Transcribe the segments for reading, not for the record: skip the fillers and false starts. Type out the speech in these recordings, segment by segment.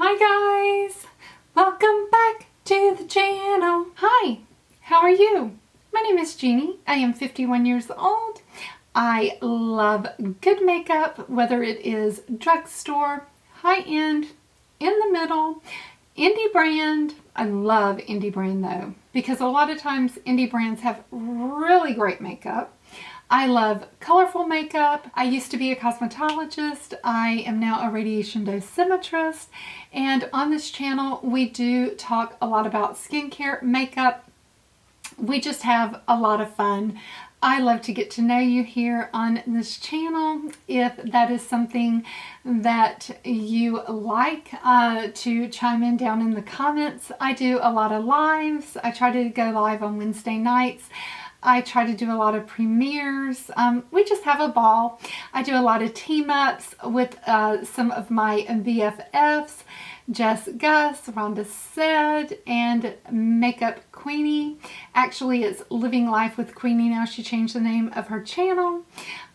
Hi guys! Welcome back to the channel. Hi, how are you? My name is Jeannie. I am 51 years old. I love good makeup, whether it is drugstore, high-end, in the middle, indie brand. I love indie brand though, because a lot of times indie brands have really great makeup. I love colorful makeup. I used to be a cosmetologist. I am now a radiation dosimetrist. And on this channel, we do talk a lot about skincare, makeup. We just have a lot of fun. I love to get to know you here on this channel. If that is something that you like, to chime in down in the comments. I do a lot of lives. I try to go live on Wednesday nights. I try to do a lot of premieres. We just have a ball. I do a lot of team ups with some of my BFFs, Jess Gus, Rhonda Said, and Makeup Queenie. Actually, it's Living Life with Queenie now. She changed the name of her channel.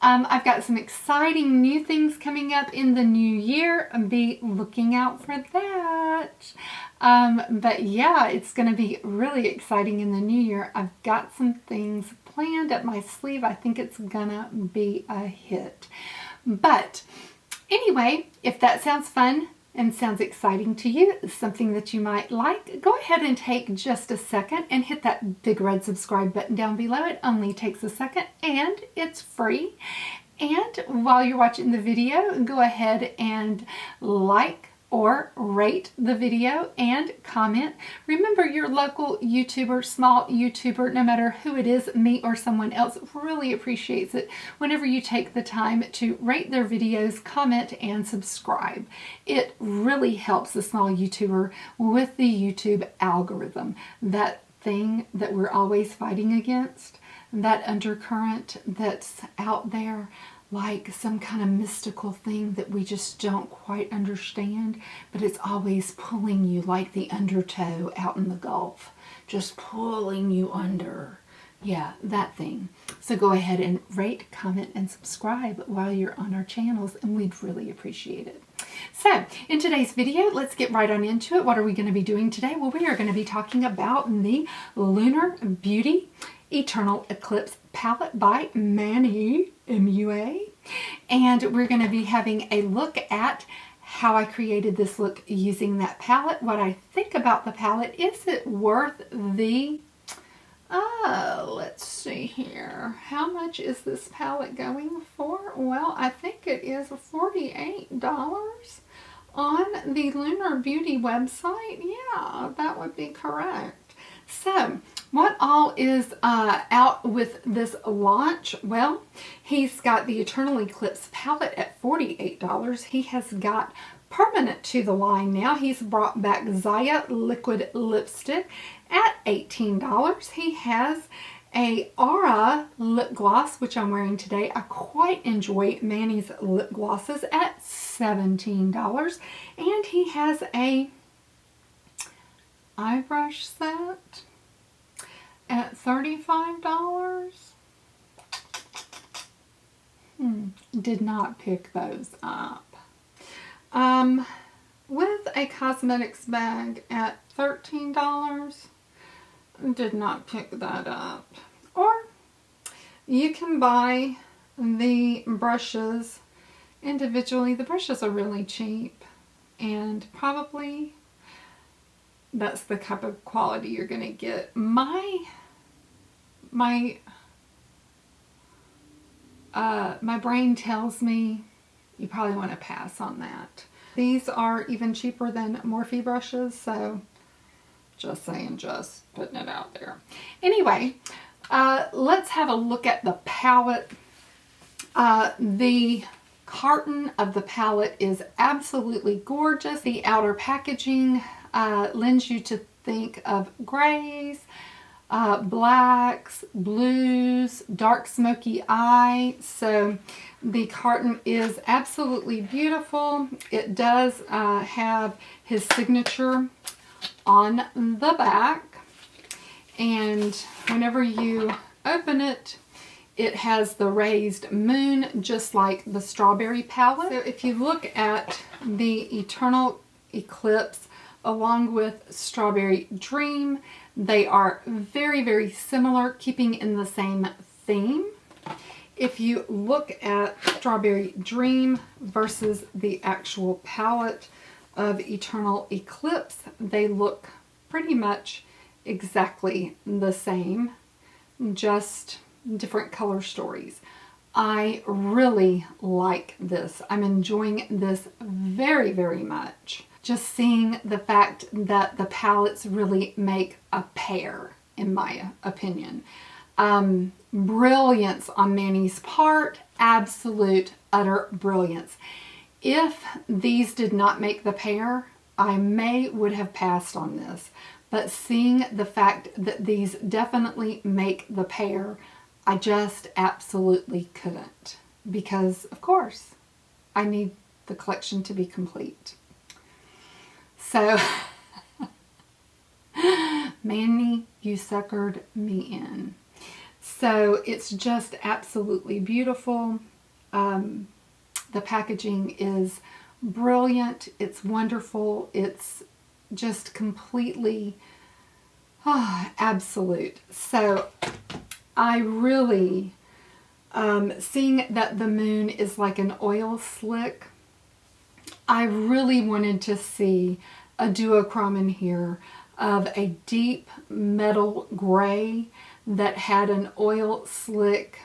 I've got some exciting new things coming up in the new year. Be looking out for that. But yeah, it's going to be really exciting in the new year. I've got some things planned up my sleeve. I think it's gonna be a hit. But anyway, if that sounds fun and sounds exciting to you, something that you might like, go ahead and take just a second and hit that big red subscribe button down below. It only takes a second and it's free. And while you're watching the video, go ahead and like or rate the video and comment. Remember, your local YouTuber, small YouTuber, no matter who it is, me or someone else, really appreciates it whenever you take the time to rate their videos, comment, and subscribe. It really helps the small YouTuber with the YouTube algorithm. That thing that we're always fighting against, that undercurrent that's out there, like some kind of mystical thing that we just don't quite understand, but it's always pulling you like the undertow out in the Gulf, just pulling you under. Yeah, that thing. So go ahead and rate, comment, and subscribe while you're on our channels, and we'd really appreciate it. So in today's video, let's get right on into it. What are we going to be doing today? Well, we are going to be talking about the Lunar Beauty Eternal Eclipse palette by Manny, MUA. And we're going to be having a look at how I created this look using that palette, what I think about the palette. Is it worth the, let's see here, how much is this palette going for? Well, I think it is $48 on the Lunar Beauty website. Yeah, that would be correct. So what all is out with this launch? Well, he's got the Eternal Eclipse palette at $48. He has got permanent to the line now. He's brought back Zaya liquid lipstick at $18. He has a Aura lip gloss, which I'm wearing today. I quite enjoy Manny's lip glosses at $17. And he has a eye brush set at $35. Did not pick those up. With a cosmetics bag at $13. Did not pick that up. Or you can buy the brushes individually. The brushes are really cheap, and probably that's the type of quality you're going to get. My brain tells me you probably want to pass on that. These are even cheaper than Morphe brushes, so just saying, just putting it out there. Anyway, let's have a look at the palette. The carton of the palette is absolutely gorgeous. The outer packaging lends you to think of grays, blacks, blues, dark smoky eye. So the carton is absolutely beautiful. It does have his signature on the back, and whenever you open it, it has the raised moon, just like the strawberry palette. So if you look at the Eternal Eclipse along with Strawberry Dream. They are very, very similar, keeping in the same theme. If you look at Strawberry Dream versus the actual palette of Eternal Eclipse, they look pretty much exactly the same, just different color stories. I really like this. I'm enjoying this very, very much. Just seeing the fact that the palettes really make a pair, in my opinion. Brilliance on Manny's part, absolute, utter brilliance. If these did not make the pair, I would have passed on this. But seeing the fact that these definitely make the pair, I just absolutely couldn't. Because, of course, I need the collection to be complete. So, Manny, you suckered me in. So, it's just absolutely beautiful. The packaging is brilliant. It's wonderful. It's just completely absolute. So, I really, seeing that the moon is like an oil slick, I really wanted to see a duochrome in here of a deep metal gray that had an oil slick.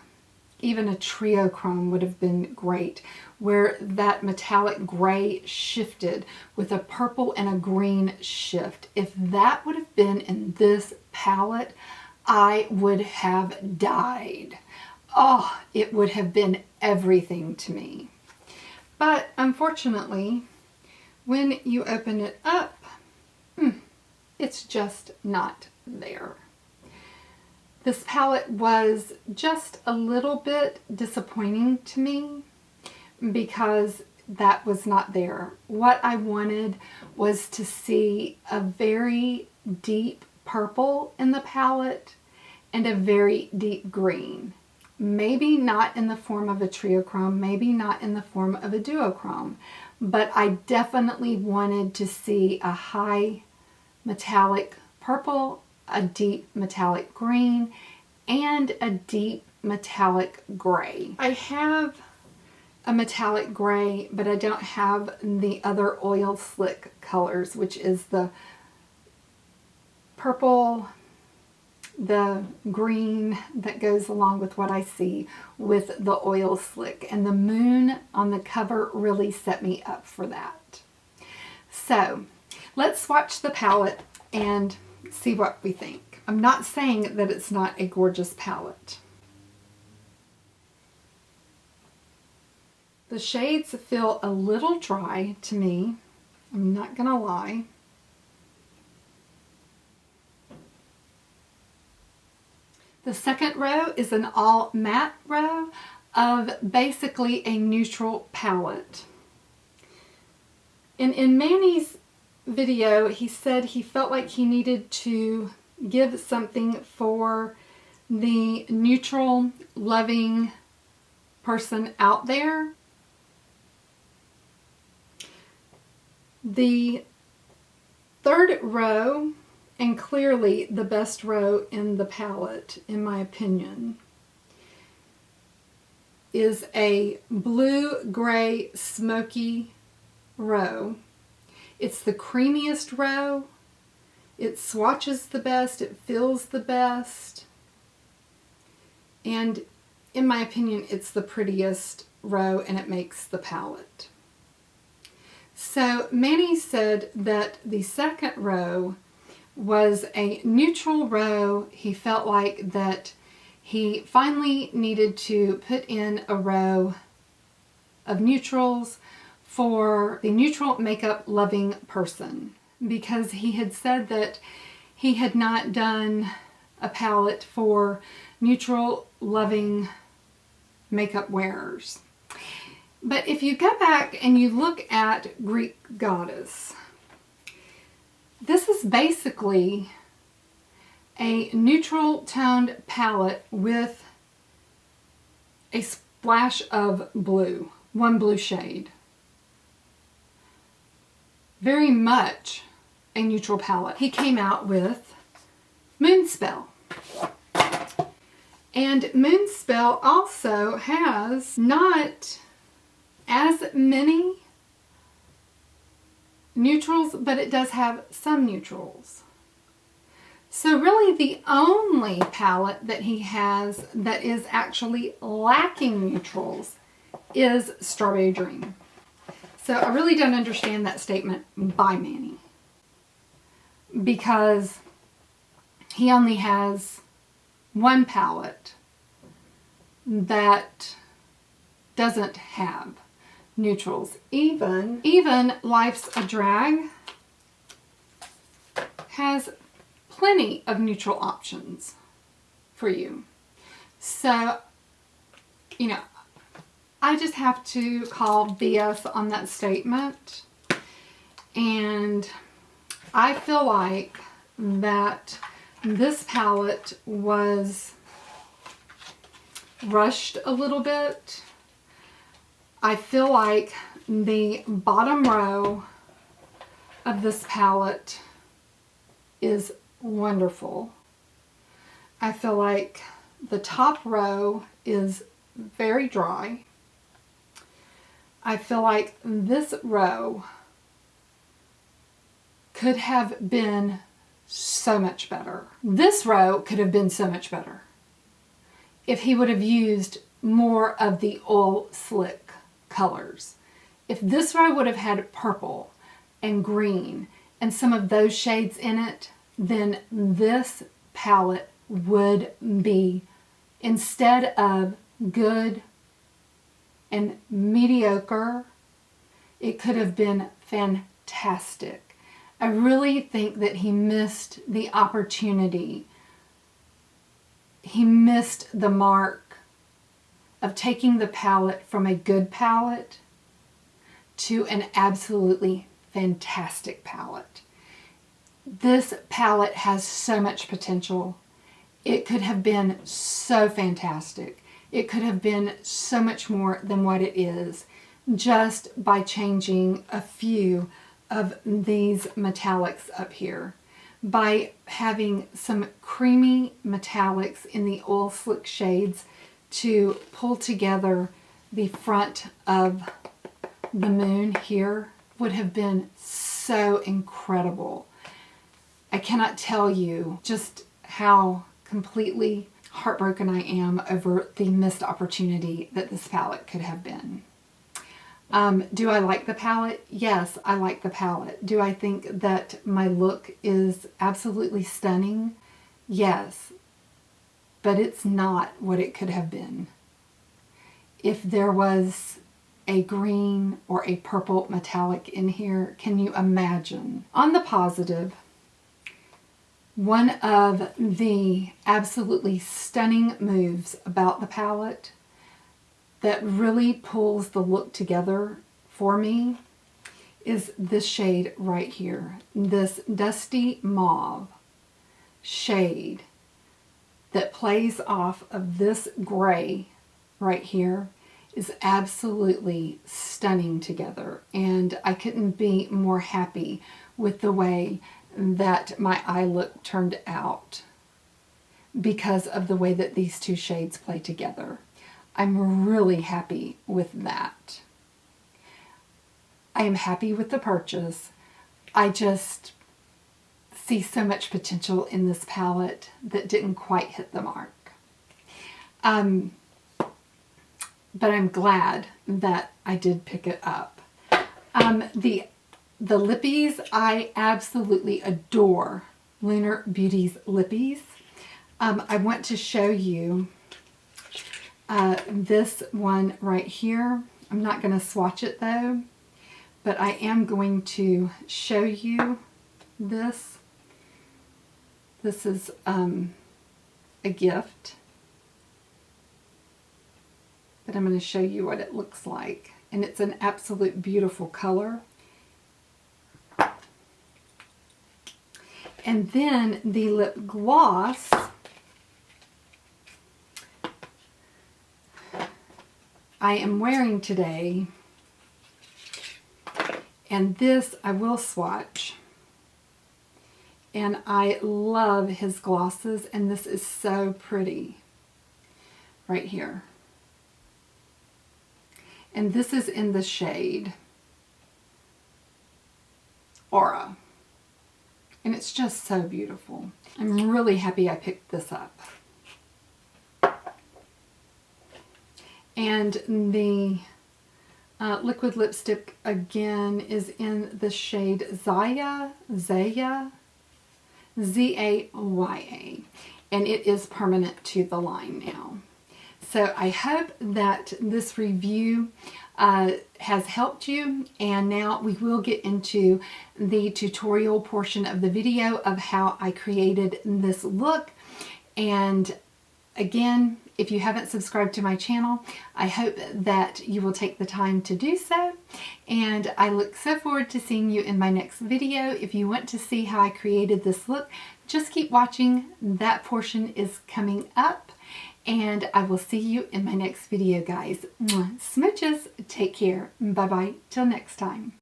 Even a triochrome would have been great, where that metallic gray shifted with a purple and a green shift. If that would have been in this palette, I would have died. Oh, it would have been everything to me. But unfortunately, when you open it up, it's just not there. This palette was just a little bit disappointing to me because that was not there. What I wanted was to see a very deep purple in the palette and a very deep green. Maybe not in the form of a triochrome, maybe not in the form of a duochrome, but I definitely wanted to see a high metallic purple, a deep metallic green, and a deep metallic gray. I have a metallic gray, but I don't have the other oil slick colors, which is the purple, the green that goes along with what I see with the oil slick. And the moon on the cover really set me up for that. So let's swatch the palette and see what we think. I'm not saying that it's not a gorgeous palette. The shades feel a little dry to me. I'm not gonna lie. The second row is an all matte row of basically a neutral palette. In Manny's video, he said he felt like he needed to give something for the neutral, loving person out there. The third row, and clearly the best row in the palette, in my opinion, is a blue-gray smoky row. It's the creamiest row. It swatches the best. It feels the best. And in my opinion, it's the prettiest row, and it makes the palette. So Manny said that the second row was a neutral row. He felt like that he finally needed to put in a row of neutrals for the neutral makeup loving person, because he had said that he had not done a palette for neutral loving makeup wearers. But if you go back and you look at Greek Goddess, this is basically a neutral toned palette with a splash of blue, one blue shade. very much a neutral palette. He came out with Moonspell. And Moonspell also has not as many neutrals, but it does have some neutrals. So really the only palette that he has that is actually lacking neutrals is Strawberry Dream. So I really don't understand that statement by Manny, because he only has one palette that doesn't have neutrals. Even Life's a Drag has plenty of neutral options for you. So, you know, I just have to call BS on that statement. And I feel like that this palette was rushed a little bit. I feel like the bottom row of this palette is wonderful. I feel like the top row is very dry. I feel like this row could have been so much better. This row could have been so much better if he would have used more of the oil slick colors. If this row would have had purple and green and some of those shades in it, then this palette would be, instead of good and mediocre, it could have been fantastic. I really think that he missed the opportunity. He missed the mark of taking the palette from a good palette to an absolutely fantastic palette. This palette has so much potential. It could have been so fantastic. It could have been so much more than what it is, just by changing a few of these metallics up here. By having some creamy metallics in the oil slick shades to pull together the front of the moon here would have been so incredible. I cannot tell you just how completely heartbroken I am over the missed opportunity that this palette could have been. Do I like the palette? Yes, I like the palette. Do I think that my look is absolutely stunning? Yes, but it's not what it could have been. If there was a green or a purple metallic in here, can you imagine? On the positive, one of the absolutely stunning moves about the palette that really pulls the look together for me is this shade right here. This dusty mauve shade that plays off of this gray right here is absolutely stunning together. And I couldn't be more happy with the way that my eye look turned out because of the way that these two shades play together. I'm really happy with that. I am happy with the purchase. I just see so much potential in this palette that didn't quite hit the mark. But I'm glad that I did pick it up. The lippies, I absolutely adore Lunar Beauty's lippies. I want to show you this one right here. I'm not going to swatch it though, but I am going to show you this. This is a gift, but I'm going to show you what it looks like. And it's an absolute beautiful color. And then the lip gloss I am wearing today And this I will swatch. And I love his glosses, and this is so pretty right here. And this is in the shade Aura. And it's just so beautiful. I'm really happy I picked this up. And the liquid lipstick again is in the shade Zaya, Z-A-Y-A. And it is permanent to the line now. So I hope that this review has helped you, and now we will get into the tutorial portion of the video of how I created this look. And again, if you haven't subscribed to my channel, I hope that you will take the time to do so. And I look so forward to seeing you in my next video. If you want to see how I created this look, just keep watching. That portion is coming up. And I will see you in my next video, guys. Smooches. Take care. Bye-bye. Till next time.